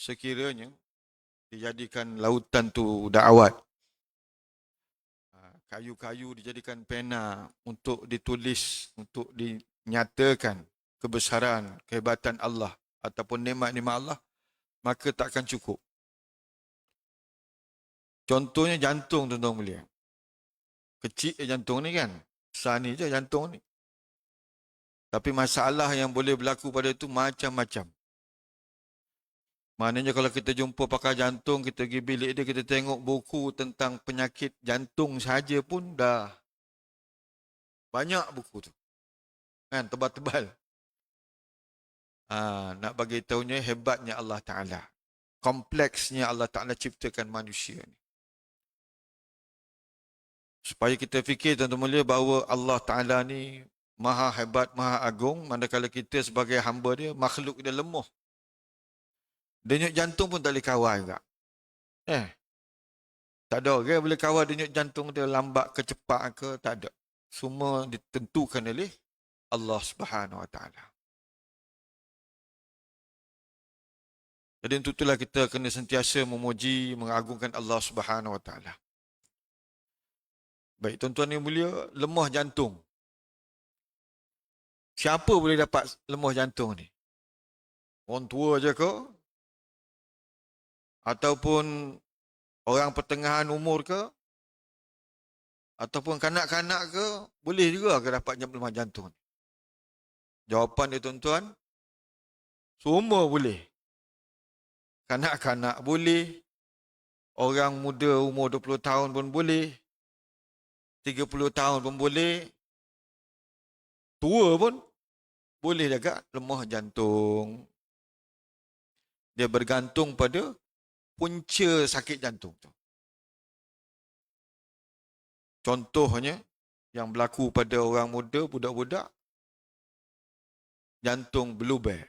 sekiranya dijadikan lautan tu dakwat, kayu-kayu dijadikan pena untuk ditulis, untuk dinyatakan kebesaran, kehebatan Allah ataupun nikmat-nikmat Allah, maka takkan cukup. Contohnya jantung, tuan-tuan boleh. Kecil jantung ni kan. Besar ni je jantung ni. Tapi masalah yang boleh berlaku pada itu macam-macam. Maknanya kalau kita jumpa pakar jantung, kita pergi bilik dia, kita tengok buku tentang penyakit jantung saja pun dah banyak buku tu. Kan, tebal-tebal. Nak bagi tahunya hebatnya Allah Ta'ala. Kompleksnya Allah Ta'ala ciptakan manusia ni. Supaya kita fikir tuan-tuan mulia bahawa Allah Ta'ala ni maha hebat, maha agung, manakala kita sebagai hamba dia, makhluk dia lemah. Denyut jantung pun tak boleh kawal juga. Tak ada orang boleh kawal denyut jantung dia lambat ke cepat ke, tak ada. Semua ditentukan oleh Allah Subhanahu Wa Ta'ala. Jadi untuk itulah kita kena sentiasa memuji, mengagungkan Allah Subhanahu Wa Ta'ala. Baik, tuan-tuan yang mulia, lemah jantung. Siapa boleh dapat lemah jantung ni? Orang tua je ke? Ataupun orang pertengahan umur ke? Ataupun kanak-kanak ke? Boleh juga ke dapat lemah jantung ni? Jawapan dia tuan-tuan, semua boleh. Kanak-kanak boleh. Orang muda umur 20 tahun pun boleh. 30 tahun pun boleh. Tua pun boleh juga lemah jantung. Dia bergantung pada punca sakit jantung tu. Contohnya yang berlaku pada orang muda, budak-budak, jantung berlubang.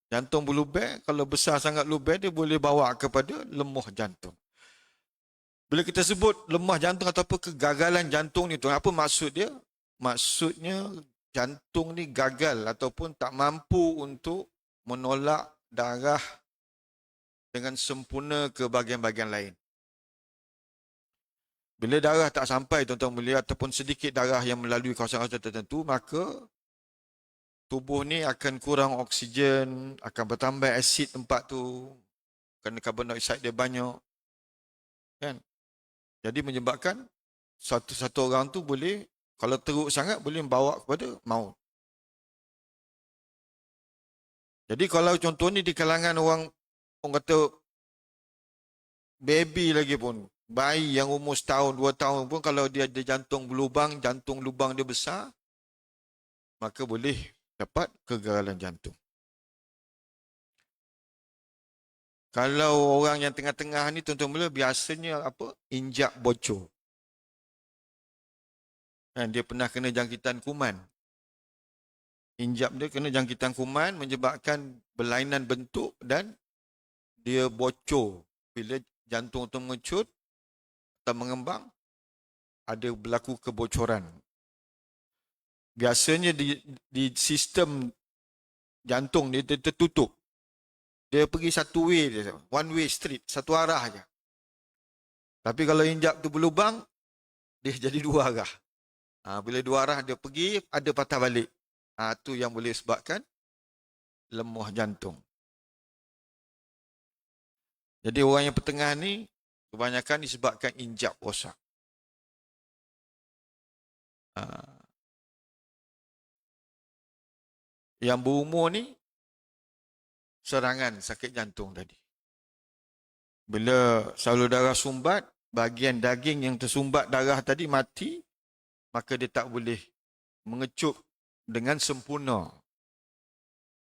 Jantung berlubang, kalau besar sangat lubang dia boleh bawa kepada lemah jantung. Bila kita sebut lemah jantung ataupun kegagalan jantung ni, apa maksud dia? Maksudnya jantung ni gagal ataupun tak mampu untuk menolak darah dengan sempurna ke bahagian-bahagian lain. Bila darah tak sampai, tuan-tuan mulia, ataupun sedikit darah yang melalui kawasan-kawasan tertentu, maka tubuh ni akan kurang oksigen, akan bertambah asid tempat tu, kerana karbon dioksida dia banyak. Kan? Jadi menyebabkan satu orang tu boleh, kalau teruk sangat, boleh membawa kepada maut. Jadi kalau contoh ni di kalangan orang kata baby lagi pun, bayi yang umur 1 tahun, 2 tahun pun, kalau dia ada jantung berlubang, jantung lubang dia besar, maka boleh dapat kegagalan jantung. Kalau orang yang tengah-tengah ni, tuan-tuan mula, biasanya apa? Injak bocor. Kan, dia pernah kena jangkitan kuman. Injak dia kena jangkitan kuman menyebabkan berlainan bentuk dan dia bocor. Bila jantung tu mengecut atau mengembang, ada berlaku kebocoran. Biasanya di sistem jantung dia tertutup. Dia pergi satu way dia, one way street, satu arah aja. Tapi kalau injak tu berlubang, dia jadi dua arah. Bila dua arah dia pergi, ada patah balik. Itu yang boleh sebabkan lemah jantung. Jadi orang yang pertengahan ni, kebanyakan disebabkan injak rosak. Yang berumur ni, serangan sakit jantung tadi. Bila salur darah sumbat, bahagian daging yang tersumbat darah tadi mati, maka dia tak boleh mengecup dengan sempurna.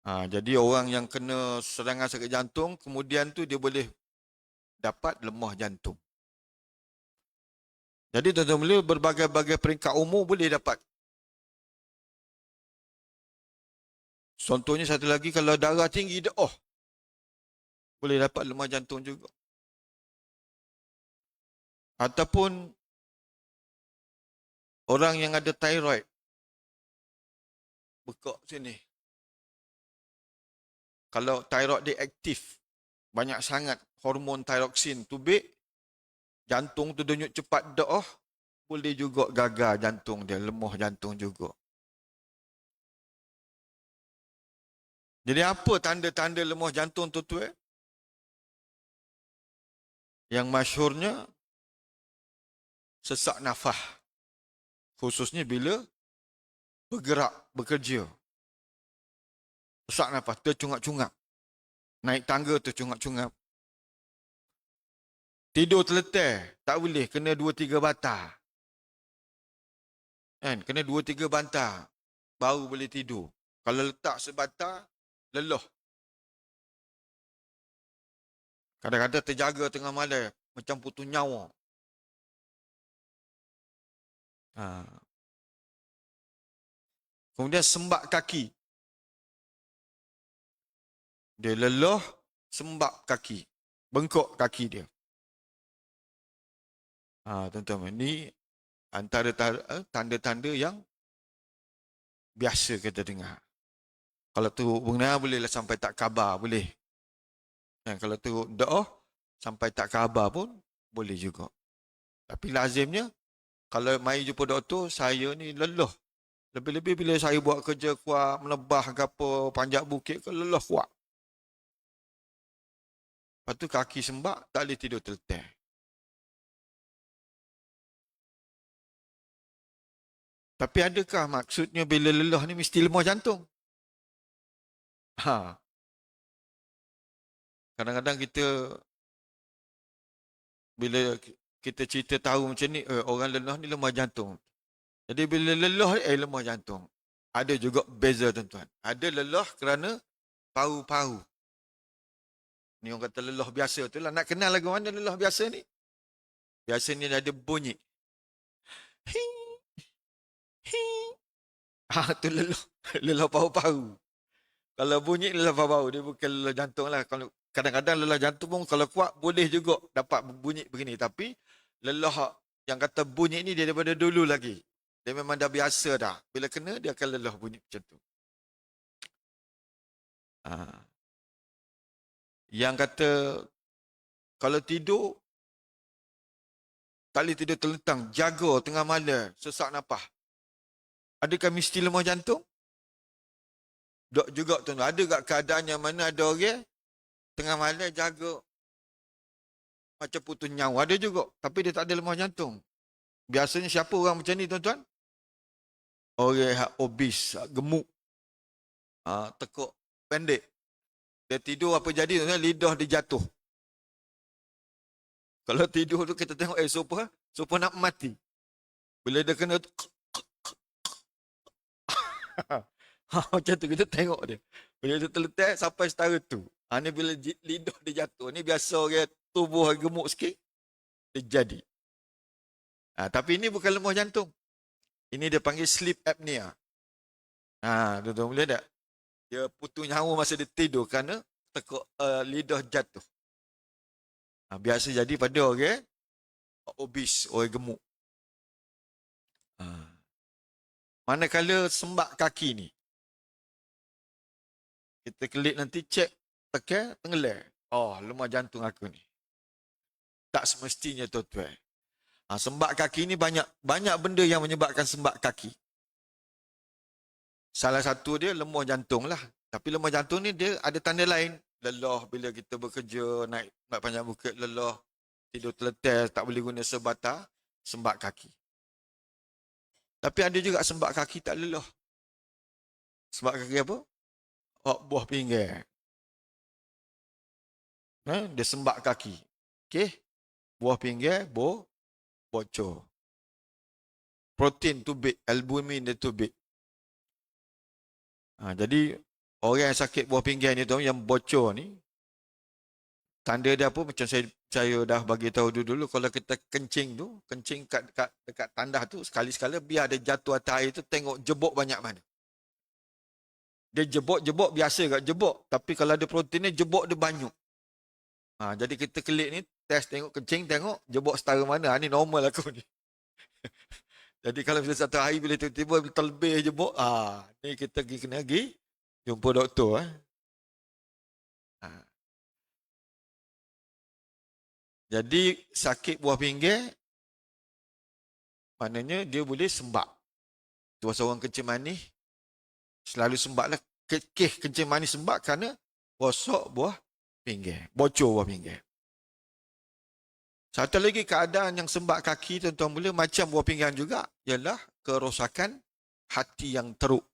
Jadi orang yang kena serangan sakit jantung, kemudian tu dia boleh dapat lemah jantung. Jadi tuan-tuan boleh berbagai-bagai peringkat umur boleh dapat. Contohnya satu lagi, kalau darah tinggi, boleh dapat lemah jantung juga. Ataupun orang yang ada thyroid, bekak sini. Kalau thyroid dia aktif, banyak sangat hormon thyroxin tubik, jantung tu denyut cepat dah, boleh juga gagal jantung dia, lemah jantung juga. Jadi apa tanda-tanda lemah jantung tu tu? Yang masyhurnya sesak nafas. Khususnya bila bergerak, bekerja. Sesak nafas, tercungap-cungap. Naik tangga tercungap-cungap. Tidur terletak, tak boleh, kena 2-3 batang. Kan? Kena 2-3 bantal baru boleh tidur. Kalau letak sebatang, lelah. Kadang-kadang terjaga tengah malam, macam putus nyawa. Ha. Kemudian sembak kaki. Dia lelah, sembak kaki. Bengkok kaki dia. Tuan-tuan, ini antara tanda-tanda yang biasa kita dengar. Kalau teruk benar, bolehlah sampai tak khabar, boleh. Dan kalau teruk doa, sampai tak khabar pun, boleh juga. Tapi lazimnya, kalau mai jumpa doktor, saya ni lelah. Lebih-lebih bila saya buat kerja kuat, melebah ke apa, panjat bukit ke, lelah kuat. Lepas tu kaki sembak, tak boleh tidur terletak. Tapi adakah maksudnya bila lelah ni mesti lemah jantung? Ha. Kadang-kadang kita, bila kita cerita tahu macam ni, orang lelah ni lemah jantung. Jadi bila lelah, lemah jantung. Ada juga beza tuan-tuan. Ada lelah kerana paru-paru. Ni orang kata lelah biasa tu lah. Nak kenal lagu mana lelah biasa ni? Biasanya dia ada bunyi. Hing, hing. Tu lelah. Lelah paru-paru. Kalau bunyi lelah paru-paru. Dia bukan lelah jantung lah. Kalau kadang-kadang lelah jantung pun kalau kuat boleh juga dapat bunyi begini. Tapi lelah yang kata bunyi ni dia daripada dulu lagi. Dia memang dah biasa dah. Bila kena dia akan lelah bunyi macam tu. Yang kata kalau tidur tak boleh tidur terlentang, jaga tengah malam, sesak nafas. Adakah mesti lemah jantung? Dok juga tuan. Ada tak keadaan yang mana ada orang tengah malam jaga macam putus nyawa, ada juga. Tapi dia tak ada lemah jantung. Biasanya siapa orang macam ni tuan-tuan? Orang yang obes, gemuk, tekuk pendek. Dia tidur apa jadi tuan-tuan? Lidah dia jatuh. Kalau tidur tu kita tengok, sopa nak mati. Bila dia kena macam tu kita tengok dia. Bila dia terletak sampai setara tu. Ni bila lidah dia jatuh. Ni biasa orang tubuh gemuk sikit. Dia jadi. Tapi ini bukan lemah jantung. Ini dia panggil sleep apnea. Tuan-tuan boleh tak? Dia putus nyawa masa dia tidur kerana tekuk lidah jatuh. Biasa jadi pada orang obes, orang gemuk. Manakala sembak kaki ni, kita klik nanti cek tekan tenggelam. Lemah jantung aku ni. Tak semestinya tuan-tuan. Sembak kaki ni banyak benda yang menyebabkan sembak kaki. Salah satu dia lemah jantung lah. Tapi lemah jantung ni dia ada tanda lain. Lelah bila kita bekerja, naik panjang bukit, lelah, tidur terletak, tak boleh guna sebatang, sembak kaki. Tapi ada juga sembak kaki tak lelah. Sembak kaki apa? Buah pinggang. Dia sembak kaki. Okey. Buah pinggang, bocor. Protein tubik, albumin dia tubik. Jadi, orang yang sakit buah pinggang ni tu, yang bocor ni, tanda dia apa? Macam saya dah bagi tahu dulu, kalau kita kencing tu, kencing dekat tandah tu, sekali-sekala biar dia jatuh atas air tu, tengok jebok banyak mana. Dia jebok biasa kat jebok. Tapi kalau ada protein ni, jebok dia banyak. Jadi kita kelik ni, test tengok kencing, tengok jebok setara mana. Ni normal aku ni. Jadi kalau bila satu hari bila tiba-tiba terlebih jebok, ni kita kena pergi jumpa doktor. Jadi sakit buah pinggir, maknanya dia boleh sembab. Tu pasal orang kencing manis, selalu sembab lah. Kes kencing manis sembab kerana rosak buah pinggir, bocor buah pinggir. Satu lagi keadaan yang sembab kaki tuan-tuan boleh macam buah pinggang juga, ialah kerosakan hati yang teruk.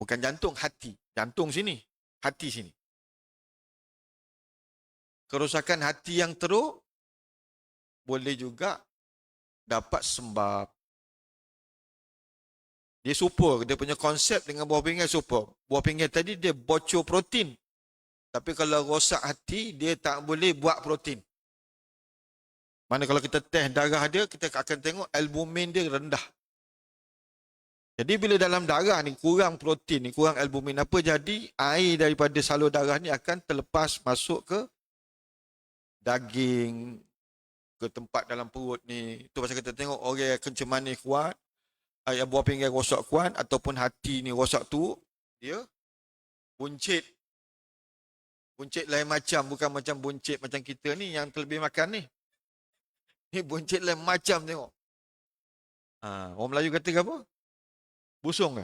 Bukan jantung, hati. Jantung sini, hati sini. Kerosakan hati yang teruk boleh juga dapat sembab. Dia super, dia punya konsep dengan buah pinggang super. Buah pinggang tadi dia bocor protein. Tapi kalau rosak hati, dia tak boleh buat protein. Mana kalau kita test darah dia, kita akan tengok albumin dia rendah. Jadi bila dalam darah ni kurang protein ni, kurang albumin, apa jadi? Air daripada salur darah ni akan terlepas masuk ke daging, ke tempat dalam perut ni. Itu pasal kita tengok orang kencing manis kuat, air buah pinggang rosak kuat, ataupun hati ni rosak tu, dia buncit. Buncit lain macam, bukan macam buncit macam kita ni yang terlebih makan ni. Ni buncit lain macam tengok. Orang Melayu kata ke apa? Busung ke?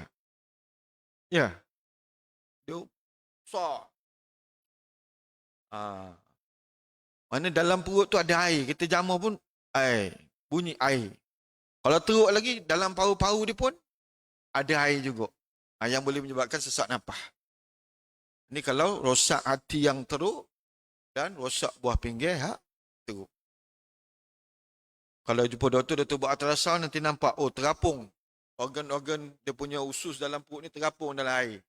Ya. Dia besar. Mana dalam perut tu ada air. Kita jamah pun air. Bunyi air. Kalau teruk lagi, dalam paru-paru dia pun ada air juga. Yang boleh menyebabkan sesak nafas. Ini kalau rosak hati yang teruk dan rosak buah pinggir teruk. Kalau jumpa doktor buat ultrasound nanti nampak, oh terapung. Organ-organ dia punya usus dalam perut ni terapung dalam air.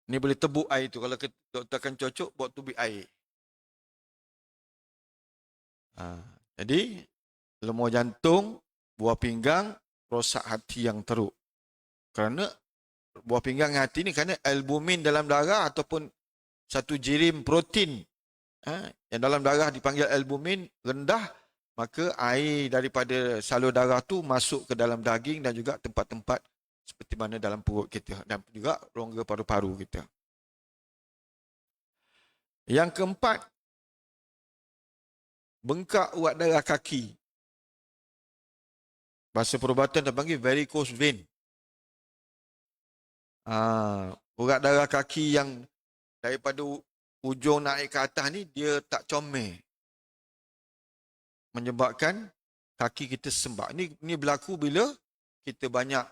Ni boleh tebuk air tu. Kalau doktor akan cocok, buat tubik air. Jadi, lemah jantung, buah pinggang, rosak hati yang teruk. Kerana buah pinggang hati ni kerana albumin dalam darah ataupun satu jirim protein yang dalam darah dipanggil albumin rendah, maka air daripada salur darah tu masuk ke dalam daging dan juga tempat-tempat seperti mana dalam perut kita dan juga rongga paru-paru kita. Yang keempat, bengkak urat darah kaki. Bahasa perubatan terpanggil varicose vein. Urat darah kaki yang daripada ujung naik ke atas ni, dia tak comel. Menyebabkan kaki kita sembab. Ini berlaku bila kita banyak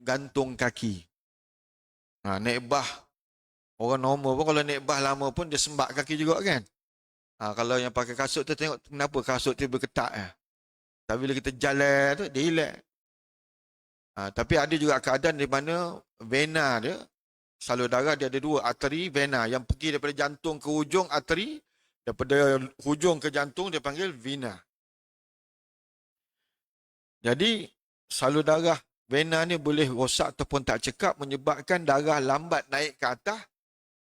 gantung kaki. Naik bah. Orang normal pun kalau naik bah lama pun dia sembab kaki juga kan. Kalau yang pakai kasut tu tengok kenapa kasut tu berketat. Tapi bila kita jalan tu, dia relax. Tapi ada juga keadaan di mana vena dia, salur darah dia ada dua, arteri, vena. Yang pergi daripada jantung ke hujung, arteri. Daripada hujung ke jantung, dia panggil vena. Jadi, salur darah vena ni boleh rosak ataupun tak cekap, menyebabkan darah lambat naik ke atas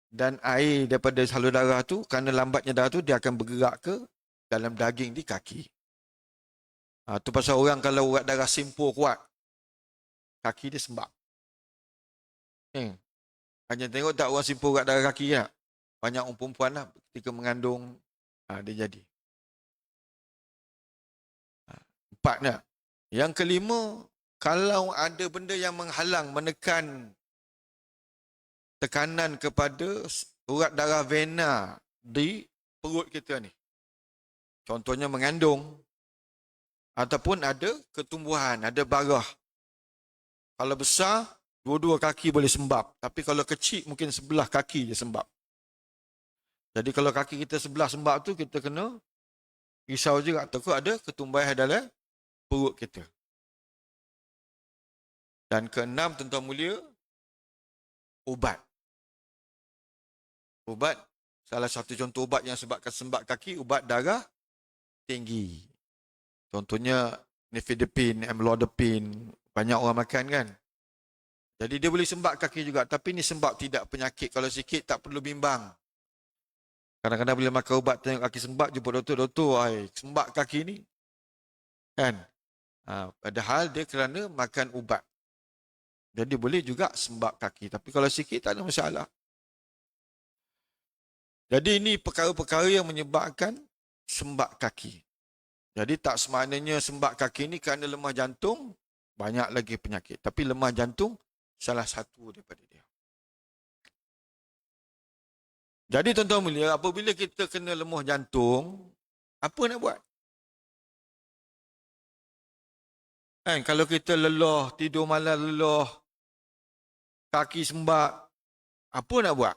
dan air daripada salur darah tu, kerana lambatnya darah tu, dia akan bergerak ke dalam daging di kaki. Tu pasal orang kalau urat darah simpur kuat, kaki dia sembab. Hanya tengok tak orang simpur urat darah kaki tak? Banyak orang perempuan lah ketika mengandung, dia jadi. Empat nak. Yang kelima, kalau ada benda yang menghalang, menekan tekanan kepada urat darah vena di perut kita ni. Contohnya mengandung, ataupun ada ketumbuhan, ada barah. Kalau besar, dua-dua kaki boleh sembab. Tapi kalau kecil, mungkin sebelah kaki je sembab. Jadi kalau kaki kita sebelah sembab tu, kita kena risau juga. Takut ada ketumbuhan dalam perut kita. Dan keenam, tuan-tuan mulia, ubat. Ubat, salah satu contoh ubat yang sebabkan sembab kaki, ubat darah tinggi. Contohnya nifedipine, amlodipine, banyak orang makan kan. Jadi dia boleh sembab kaki juga, tapi ni sembab tidak penyakit. Kalau sikit tak perlu bimbang. Kadang-kadang bila makan ubat tengok kaki sembab, jumpa doktor, sembab kaki ni. Kan? Padahal dia kerana makan ubat. Jadi boleh juga sembab kaki. Tapi kalau sikit tak ada masalah. Jadi ini perkara-perkara yang menyebabkan sembak kaki. Jadi tak semaknanya sembak kaki ni kerana lemah jantung, banyak lagi penyakit. Tapi lemah jantung salah satu daripada dia. Jadi tuan-tuan mulia, apabila kita kena lemah jantung, apa nak buat? Kan kalau kita lelah, tidur malam lelah, kaki sembak, apa nak buat?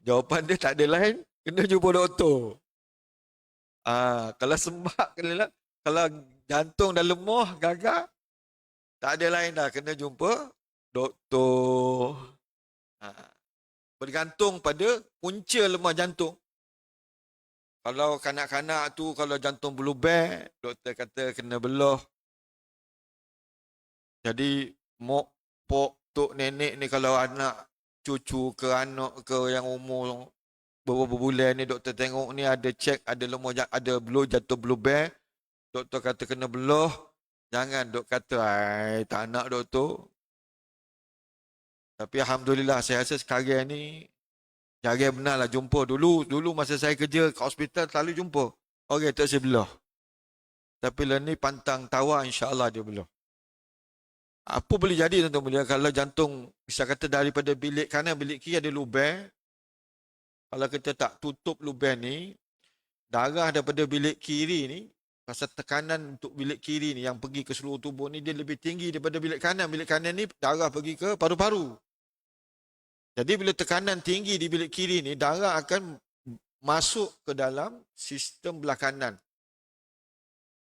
Jawapan dia tak ada lain, kena jumpa doktor. Kalau sembak kena, kalau jantung dah lemah, gagak, tak ada lain dah, kena jumpa doktor. Ah, bergantung pada punca lemah jantung. Kalau kanak-kanak tu, kalau jantung berlubang, doktor kata kena belah. Jadi, mok, pok, tok, nenek ni kalau anak, cucu ke anak ke yang umur beberapa bulan ni doktor tengok ni ada cek, ada lemah, ada jatuh berlubang, doktor kata kena belah. Jangan dok kata, ai tak nak doktor. Tapi Alhamdulillah, saya rasa sekarang ni, jarang benar lah jumpa. Dulu masa saya kerja kat hospital, selalu jumpa. Okey, tak saya belah. Tapi lah ni pantang tawar, insyaAllah dia belah. Apa boleh jadi tuan-tuan mulia kalau jantung, bisa kata daripada bilik kanan, bilik kiri ada lubang. Kalau kita tak tutup lubang ni, darah daripada bilik kiri ni, pasal tekanan untuk bilik kiri ni yang pergi ke seluruh tubuh ni, dia lebih tinggi daripada bilik kanan. Bilik kanan ni darah pergi ke paru-paru. Jadi bila tekanan tinggi di bilik kiri ni, darah akan masuk ke dalam sistem belah kanan.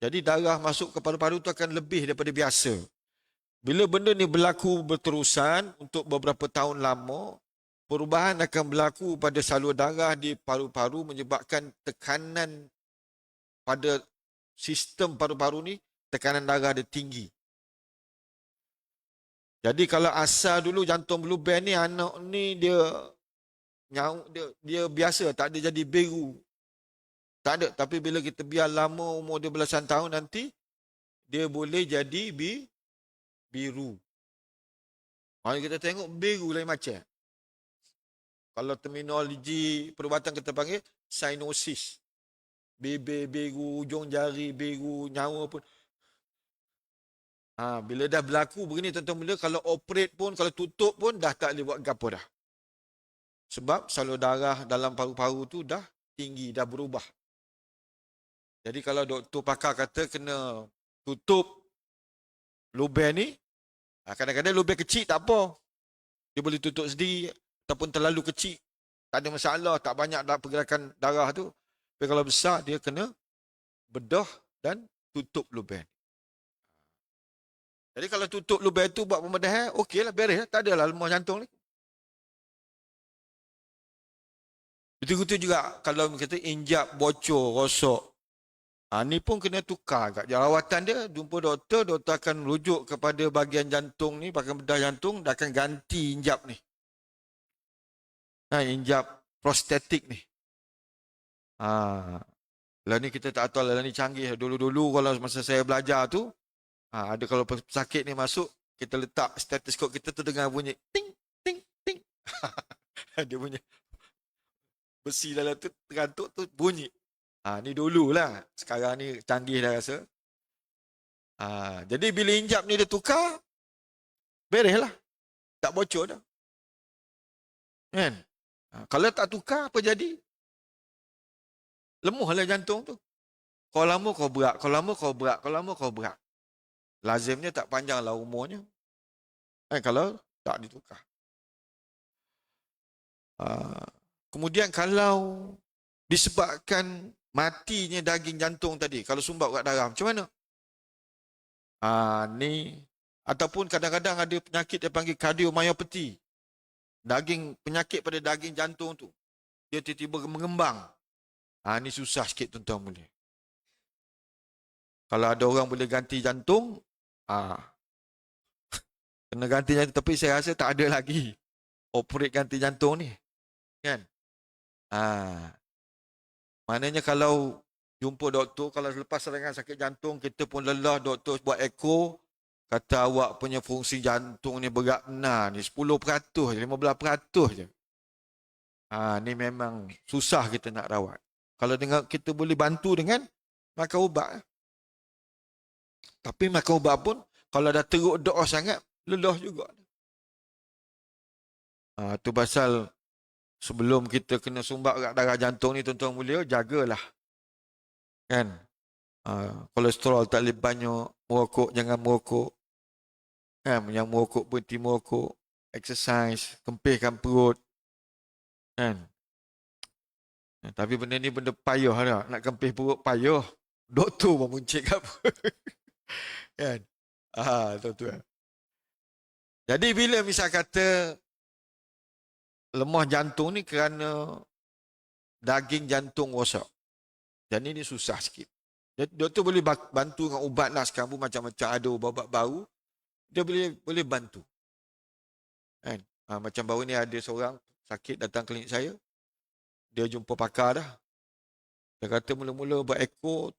Jadi darah masuk ke paru-paru tu akan lebih daripada biasa. Bila benda ni berlaku berterusan untuk beberapa tahun lama, perubahan akan berlaku pada salur darah di paru-paru menyebabkan tekanan pada sistem paru-paru ni, tekanan darah dia tinggi. Jadi kalau asal dulu jantung berlubang ni, anak ni dia biasa, tak ada jadi biru. Tak ada, tapi bila kita biar lama umur dia belasan tahun nanti, dia boleh jadi biru. Kalau kita tengok biru lain macam. Kalau terminologi perubatan kita panggil cyanosis. Bibir biru, ujung jari biru, nyawa pun. Bila dah berlaku begini tuan-tuan mulia, kalau operate pun, kalau tutup pun dah tak boleh buat apa dah. Sebab salur darah dalam paru-paru tu dah tinggi, dah berubah. Jadi kalau doktor pakar kata kena tutup lubang ni, kadang-kadang lubang kecil tak apa. Dia boleh tutup sendiri ataupun terlalu kecil. Tak ada masalah, tak banyak pergerakan darah tu. Tapi kalau besar, dia kena bedah dan tutup lubang. Jadi kalau tutup lubang tu buat pembedahan, okeylah, beres lah. Tak adalah lemah jantung ni. Betul-betul juga kalau kita injak, bocor, rosok. Ni pun kena tukar kat rawatan dia, jumpa doktor akan rujuk kepada bahagian jantung ni, bahagian bedah jantung, dia akan ganti injap ni. Injap prostetik ni. Lah ni kita tak tahu lah ni canggih. Dulu-dulu kalau masa saya belajar tu, ada kalau pesakit ni masuk, kita letak stetoskop kita tu dengar bunyi ting, ting, ting. Dia punya besi dalam tu terantuk tu bunyi. Ni dululah. Sekarang ni canggih dah rasa. Jadi bila injap ni dia tukar, beres lah. Tak bocor dah. Kan? Kalau tak tukar, apa jadi? Lemah lah jantung tu. Kalau lama kau berat, kalau lama kau berat, kalau lama kau berat. Lazimnya tak panjang lah umurnya. Kalau tak ditukar. Kemudian kalau disebabkan matinya daging jantung tadi, kalau sumbat kat darah, macam mana? Ni ataupun kadang-kadang ada penyakit yang panggil cardiomyopathy. Penyakit pada daging jantung tu, dia tiba-tiba mengembang. Ni susah sikit tuan-tuan boleh. Kalau ada orang boleh ganti jantung, kena ganti jantung, tapi saya rasa tak ada lagi operate ganti jantung ni. Kan? Maknanya kalau jumpa doktor, kalau lepas serangan sakit jantung, kita pun lelah, doktor buat echo, kata awak punya fungsi jantung ni bergerak benar ni 10%, 15% je. Ni memang susah kita nak rawat. Kalau dengan kita boleh bantu dengan makan ubat. Tapi makan ubat pun kalau dah teruk doa sangat, lelah juga. Tu pasal sebelum kita kena sumbat urat darah jantung ni, tuan-tuan mulia, jagalah. Kan? Kolesterol tak boleh banyak, merokok jangan merokok. Kan? Yang merokok berhenti merokok, exercise, kempihkan perut. Kan? Tapi benda ni benda payah lah. Nak kempih perut payah. Doktor pun muncik apa. Kan? Tuan-tuan. Jadi bila misal kata lemah jantung ni kerana daging jantung rosak. Jadi ni susah sikit. Doktor boleh bantu dengan ubat lah. Sekarang pun macam-macam ada ubat baru. Dia boleh bantu. Kan? Macam baru ni ada seorang sakit datang klinik saya. Dia jumpa pakar dah. Dia kata mula-mula buat ekor,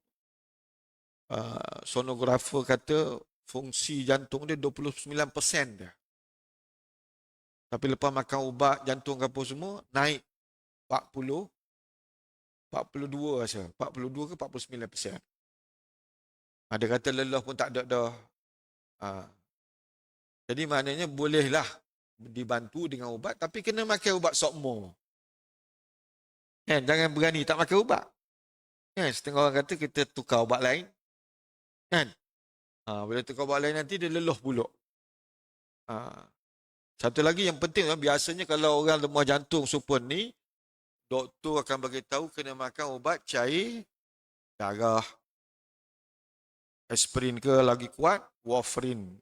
sonografer kata fungsi jantung dia 29% dah. Tapi lepas makan ubat jantung apa semua, naik 42 rasa. 42 ke 49%. Dia kata lelah pun tak ada dah. Jadi maknanya bolehlah dibantu dengan ubat, tapi kena makan ubat sokmo. Kan? Jangan berani tak makan ubat. Kan? Setengah orang kata kita tukar ubat lain. Kan? Bila tukar ubat lain nanti dia lelah pula. Satu lagi yang penting, biasanya kalau orang lemah jantung super ni, doktor akan bagi tahu kena makan ubat cair darah. Aspirin ke lagi kuat, warfarin.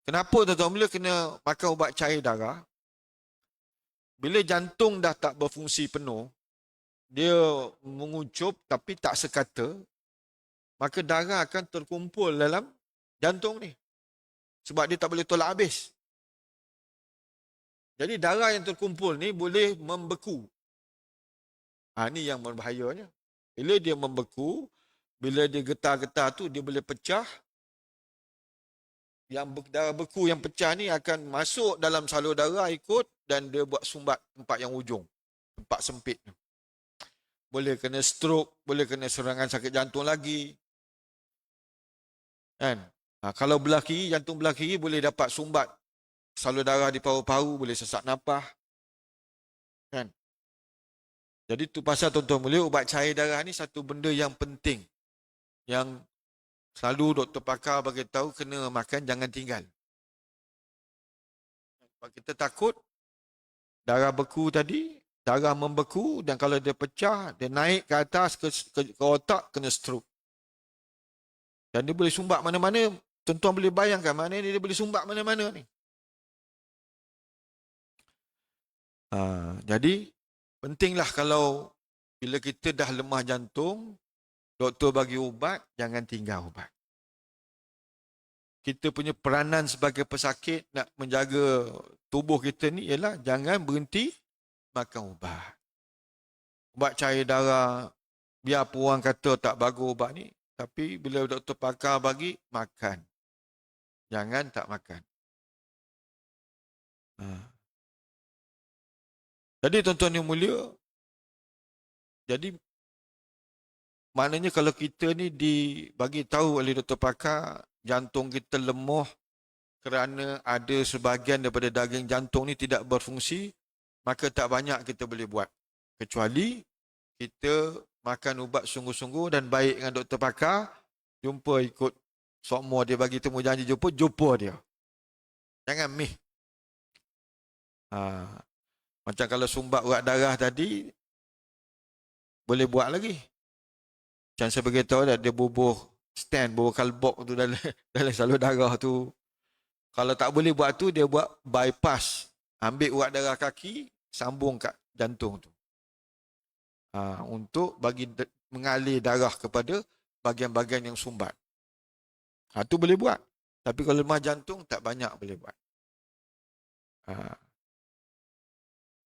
Kenapa tuan-tuan bila kena makan ubat cair darah? Bila jantung dah tak berfungsi penuh, dia menguncup tapi tak sekata, maka darah akan terkumpul dalam jantung ni. Sebab dia tak boleh tolak habis. Jadi darah yang terkumpul ni boleh membeku. Ni yang berbahayanya. Bila dia membeku, bila dia getar-getar tu, dia boleh pecah. Yang darah beku yang pecah ni akan masuk dalam salur darah ikut dan dia buat sumbat tempat yang ujung. Tempat sempit. Boleh kena stroke, boleh kena serangan sakit jantung lagi. Kan? Kalau belah kiri, jantung belah kiri boleh dapat sumbat salur darah di paru-paru, boleh sesak nafas. Kan? Jadi tu pasal tuan-tuan boleh ubat cair darah ni satu benda yang penting. Yang selalu doktor pakar bagi tahu kena makan, jangan tinggal. Sebab kita takut darah beku tadi, darah membeku dan kalau dia pecah, dia naik ke atas ke otak, kena stroke. Dan dia boleh sumbat mana-mana. Tuan-tuan boleh bayangkan mana ni dia boleh sumbat mana-mana ni. Jadi pentinglah kalau bila kita dah lemah jantung, doktor bagi ubat, jangan tinggal ubat. Kita punya peranan sebagai pesakit nak menjaga tubuh kita ni ialah jangan berhenti makan ubat. Ubat cair darah, biarpun orang kata tak bagus ubat ni, tapi bila doktor pakar bagi, makan. Jangan tak makan. Jadi tuan-tuan yang mulia, jadi maknanya kalau kita ni dibagi tahu oleh doktor pakar, jantung kita lemah kerana ada sebahagian daripada daging jantung ni tidak berfungsi, maka tak banyak kita boleh buat. Kecuali kita makan ubat sungguh-sungguh dan baik dengan doktor pakar, jumpa ikut sokmo dia bagi temu janji jumpa dia. Jangan mih. Macam kalau sumbat urat darah tadi, boleh buat lagi. Macam saya beritahu dia bubuh stand, bubuh kalbok tu dalam salur darah tu. Kalau tak boleh buat tu, dia buat bypass. Ambil urat darah kaki, sambung kat jantung tu. Untuk bagi mengalir darah kepada bahagian-bahagian yang sumbat. Tu boleh buat. Tapi kalau lemah jantung, tak banyak boleh buat.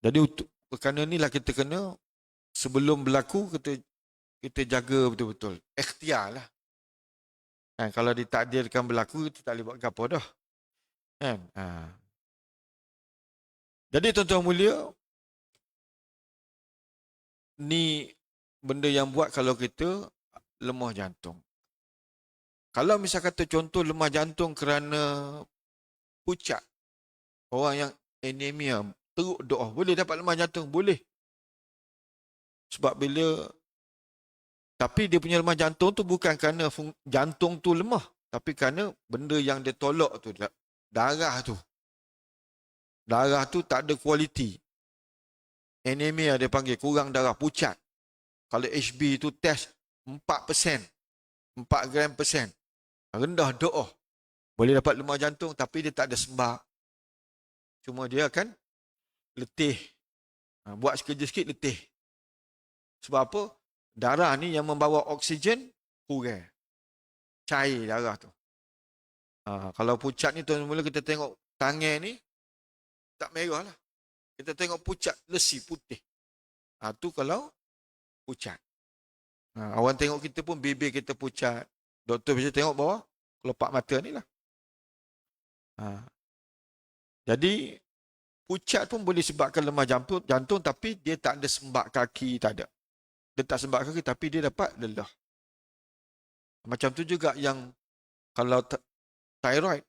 Jadi kerana inilah kita kena sebelum berlaku kita jaga betul-betul. Ikhtiar lah. Kan? Kalau ditakdirkan berlaku, kita tak boleh buat apa dah. Kan? Jadi tuan-tuan mulia, ni benda yang buat kalau kita lemah jantung. Kalau misal kata contoh lemah jantung kerana pucat, orang yang anemia, teruk doa, boleh dapat lemah jantung? Boleh. Sebab bila, tapi dia punya lemah jantung tu bukan kerana jantung tu lemah, tapi kerana benda yang dia tolak tu, darah tu. Darah tu tak ada kualiti. Anemia dia panggil, kurang darah, pucat. Kalau HB tu test 4%, 4 gram persen. Rendah doa. Boleh dapat lemah jantung tapi dia tak ada sebab. Cuma dia akan letih. Buat sekejap sikit letih. Sebab apa? Darah ni yang membawa oksigen kurang. Cair darah tu. Kalau pucat ni tuan mula kita tengok tangan ni tak merah lah. Kita tengok pucat lesi putih. Tu kalau pucat. Orang tengok kita pun bibir kita pucat. Doktor biasa tengok bawah kelopak mata ni lah. Jadi pucat pun boleh sebabkan lemah jantung tapi dia tak ada sembak kaki, tak ada. Dia tak sembak kaki tapi dia dapat lelah. Macam tu juga yang kalau thyroid,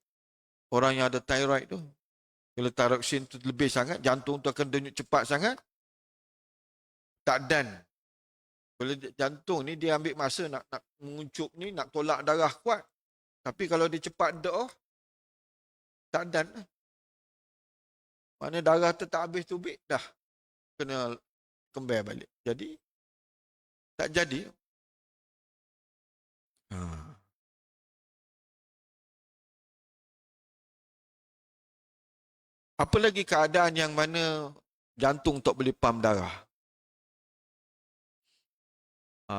orang yang ada thyroid tu, bila thyroxin tu lebih sangat, jantung tu akan denyut cepat sangat, tak dan. Bila jantung ni dia ambil masa nak menguncup ni, nak tolak darah kuat. Tapi kalau dia cepat doa, tak dan. Mana darah tu tak habis tubik, dah kena kembali balik. Jadi, tak jadi. Apa lagi keadaan yang mana jantung tak boleh pam darah?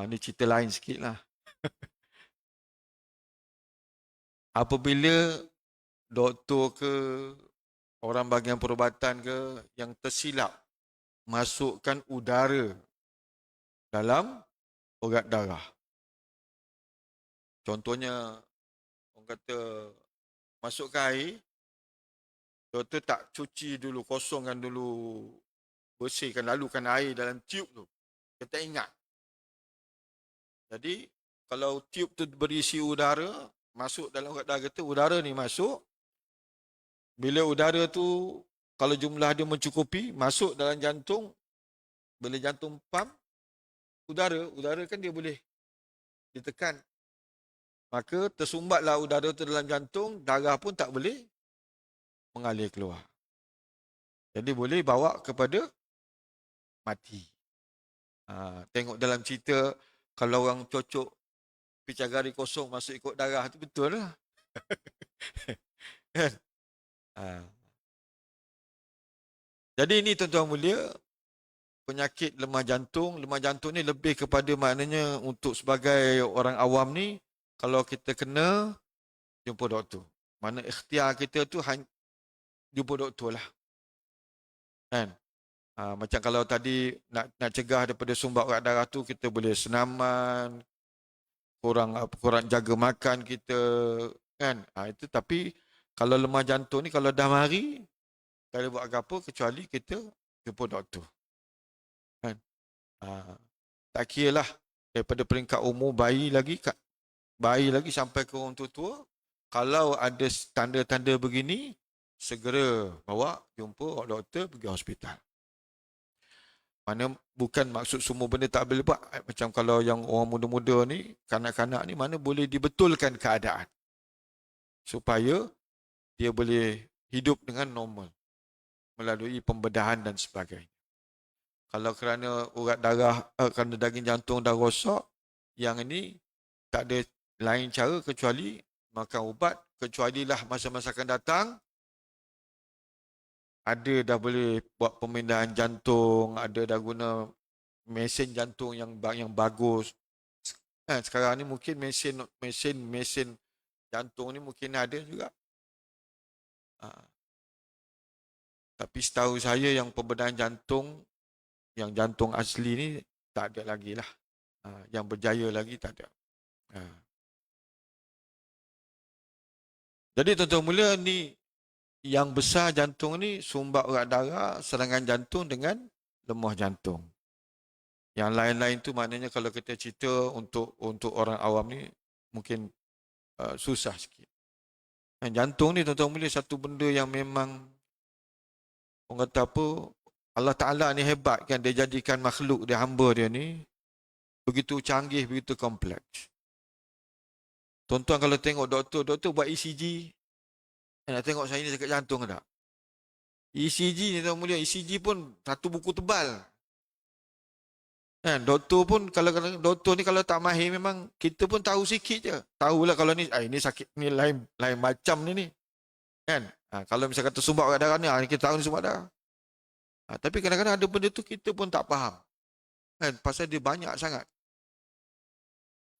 Ni cerita lain sikit lah. Apabila doktor ke orang bahagian perubatan ke yang tersilap masukkan udara dalam urat darah. Contohnya, orang kata masukkan air, doktor tak cuci dulu, kosongkan dulu, bersihkan, lalukan air dalam tiub tu. Kita ingat. Jadi, kalau tiub tu berisi udara, masuk dalam urat darah kita, udara ni masuk. Bila udara tu, kalau jumlah dia mencukupi, masuk dalam jantung, bila jantung pump, udara kan dia boleh ditekan. Maka tersumbatlah udara tu dalam jantung, darah pun tak boleh mengalir keluar. Jadi boleh bawa kepada mati. Tengok dalam cerita, kalau orang cocok picagari kosong masuk ikut darah tu betul lah. Kan? Jadi ini tuan-tuan mulia, penyakit lemah jantung. Lemah jantung ni lebih kepada maknanya untuk sebagai orang awam ni, kalau kita kena, jumpa doktor. Mana ikhtiar kita tu jumpa doktor lah. Kan? Macam kalau tadi nak cegah daripada sumbat urat darah tu, kita boleh senaman, kurang jaga makan kita, kan? Itu tapi kalau lemah jantung ni, kalau dah mari, tak boleh buat apa kecuali kita jumpa doktor. Kan? Tak kira lah daripada peringkat umur bayi lagi sampai ke orang tua, kalau ada tanda-tanda begini, segera bawa jumpa doktor, pergi hospital. Mana bukan maksud semua benda tak boleh buat. Macam kalau yang orang muda-muda ni, kanak-kanak ni, mana boleh dibetulkan keadaan supaya dia boleh hidup dengan normal melalui pembedahan dan sebagainya. Kalau kerana urat darah, kerana daging jantung dah rosak, yang ini tak ada lain cara kecuali makan ubat, kecualilah masa-masa akan datang ada dah boleh buat pemindahan jantung, ada dah guna mesin jantung yang bagus. Sekarang ni mungkin mesin jantung ni mungkin ada juga. Tapi setahu saya yang pembedahan jantung, yang jantung asli ni tak ada lagi lah. Yang berjaya lagi tak ada. Jadi tuan-tuan mulia ni yang besar jantung ni sumbat urat darah, serangan jantung dengan lemah jantung. Yang lain-lain tu maknanya kalau kita cerita untuk orang awam ni mungkin susah sikit. Jantung ni tuan-tuan mulia satu benda yang memang orang kata apa, Allah Ta'ala ni hebat kan, dia jadikan makhluk dia, hamba dia ni begitu canggih, begitu kompleks. Tuan-tuan kalau tengok doktor buat ECG, nak tengok saya ni sakit jantung ke tak? ECG ni tuan mulia, ECG pun satu buku tebal. Kan, doktor pun kalau doktor ni kalau tak mahir memang kita pun tahu sikit je. Tahulah kalau ni ini sakit ni lain macam ni. Kan? Kalau misalnya kata sumbat urat darah ni, kita tahu ni sumbat darah. Tapi kadang-kadang ada benda tu kita pun tak faham. Kan? Pasal dia banyak sangat.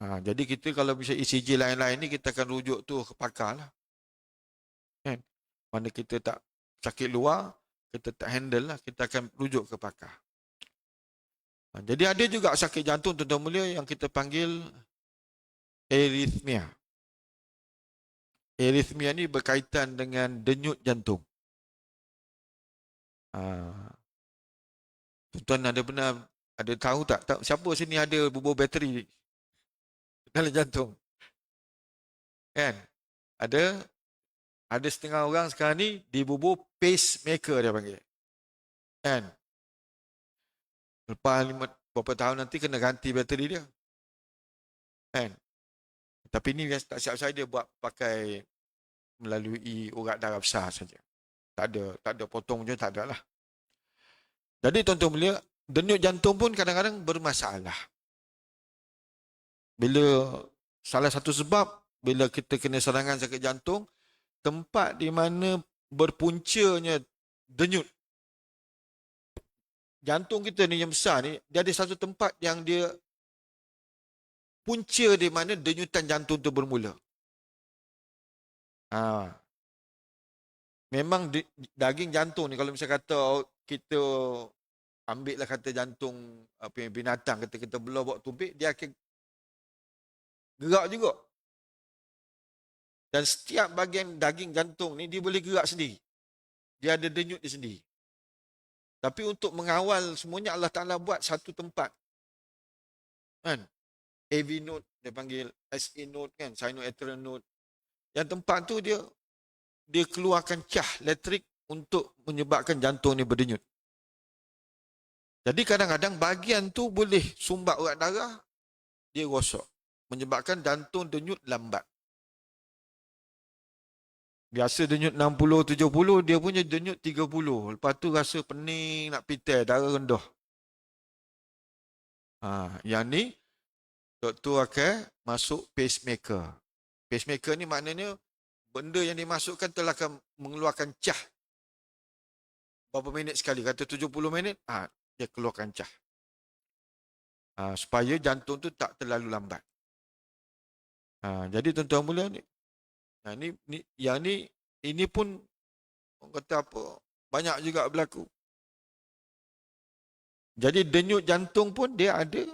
Jadi kita kalau bisa ECG lain-lain ni kita akan rujuk tu ke pakar lah. Kan? Mana kita tak sakit luar, kita tak handle lah, kita akan rujuk ke pakar. Jadi ada juga sakit jantung tuan-tuan mulia yang kita panggil arrhythmia. Arrhythmia ni berkaitan dengan denyut jantung. Tuan-tuan ada tahu tak? Siapa sini ada bubur bateri dalam jantung? Kan? Ada setengah orang sekarang ni dibubur pacemaker dia panggil. Kan? Lepas beberapa tahun nanti kena ganti bateri dia. Kan? Tapi ni tak siap saya dia buat pakai melalui urat darah besar saja. Tak ada potong je, tak ada lah. Jadi tuan-tuan mulia, denyut jantung pun kadang-kadang bermasalah. Bila salah satu sebab, bila kita kena serangan sakit jantung, tempat di mana berpuncanya denyut jantung kita ni yang besar ni, dia ada satu tempat yang dia punca di mana denyutan jantung tu bermula. Memang daging jantung ni, kalau misalnya kata kita ambil lah kata jantung binatang, kata kita belah buat tubik, dia akan gerak juga. Dan setiap bahagian daging jantung ni dia boleh gerak sendiri. Dia ada denyut dia sendiri. Tapi untuk mengawal semuanya Allah Ta'ala buat satu tempat. Kan? AV node dia panggil, SA node kan, sinoatrial node. Yang tempat tu dia keluarkan cah elektrik untuk menyebabkan jantung ni berdenyut. Jadi kadang-kadang bahagian tu boleh sumbat urat darah, dia rosak. Menyebabkan jantung denyut lambat. Biasa denyut 60-70, dia punya denyut 30. Lepas tu rasa pening nak pitai, darah rendah. Yang ni, doktor akan masuk pacemaker. Pacemaker ni maknanya, benda yang dimasukkan telah akan mengeluarkan cah. Berapa minit sekali? Kata 70 minit, dia keluarkan cah. Supaya jantung tu tak terlalu lambat. Jadi tuan-tuan mulia ni, ini pun orang kata apa, banyak juga berlaku. Jadi denyut jantung pun dia ada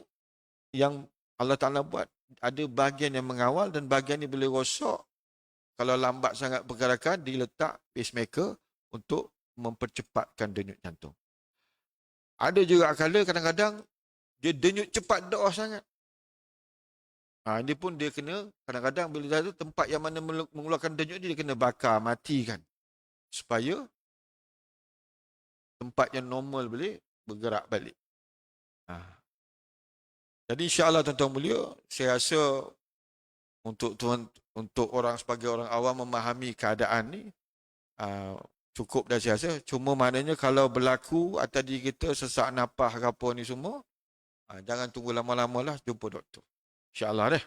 yang Allah Ta'ala buat, ada bahagian yang mengawal dan bahagian ni boleh rosak. Kalau lambat sangat pergerakan, diletak pacemaker untuk mempercepatkan denyut jantung. Ada juga kala kadang-kadang dia denyut cepat dah sangat. Ini pun dia kena, kadang-kadang bila dah tu tempat yang mana mengeluarkan denyut dia kena bakar, matikan. Supaya tempat yang normal boleh bergerak balik. Jadi insya-Allah tuan-tuan mulia, saya rasa untuk orang sebagai orang awam memahami keadaan ni cukup dah saya rasa. Cuma maknanya kalau berlaku atas diri kita sesak nafas ke apa ni semua, jangan tunggu lama-lama lah, jumpa doktor. InsyaAllah deh.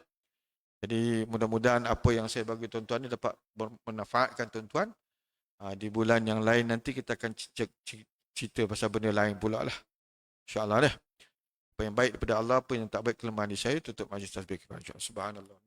Jadi mudah-mudahan apa yang saya bagi tuan-tuan ni dapat bermanfaatkan tuan-tuan. Di bulan yang lain nanti kita akan cerita pasal benda lain pula lah. InsyaAllah deh. Apa yang baik daripada Allah, apa yang tak baik kelemahan di saya, tutup majlis tasbih kepada Allah. Subhanallah.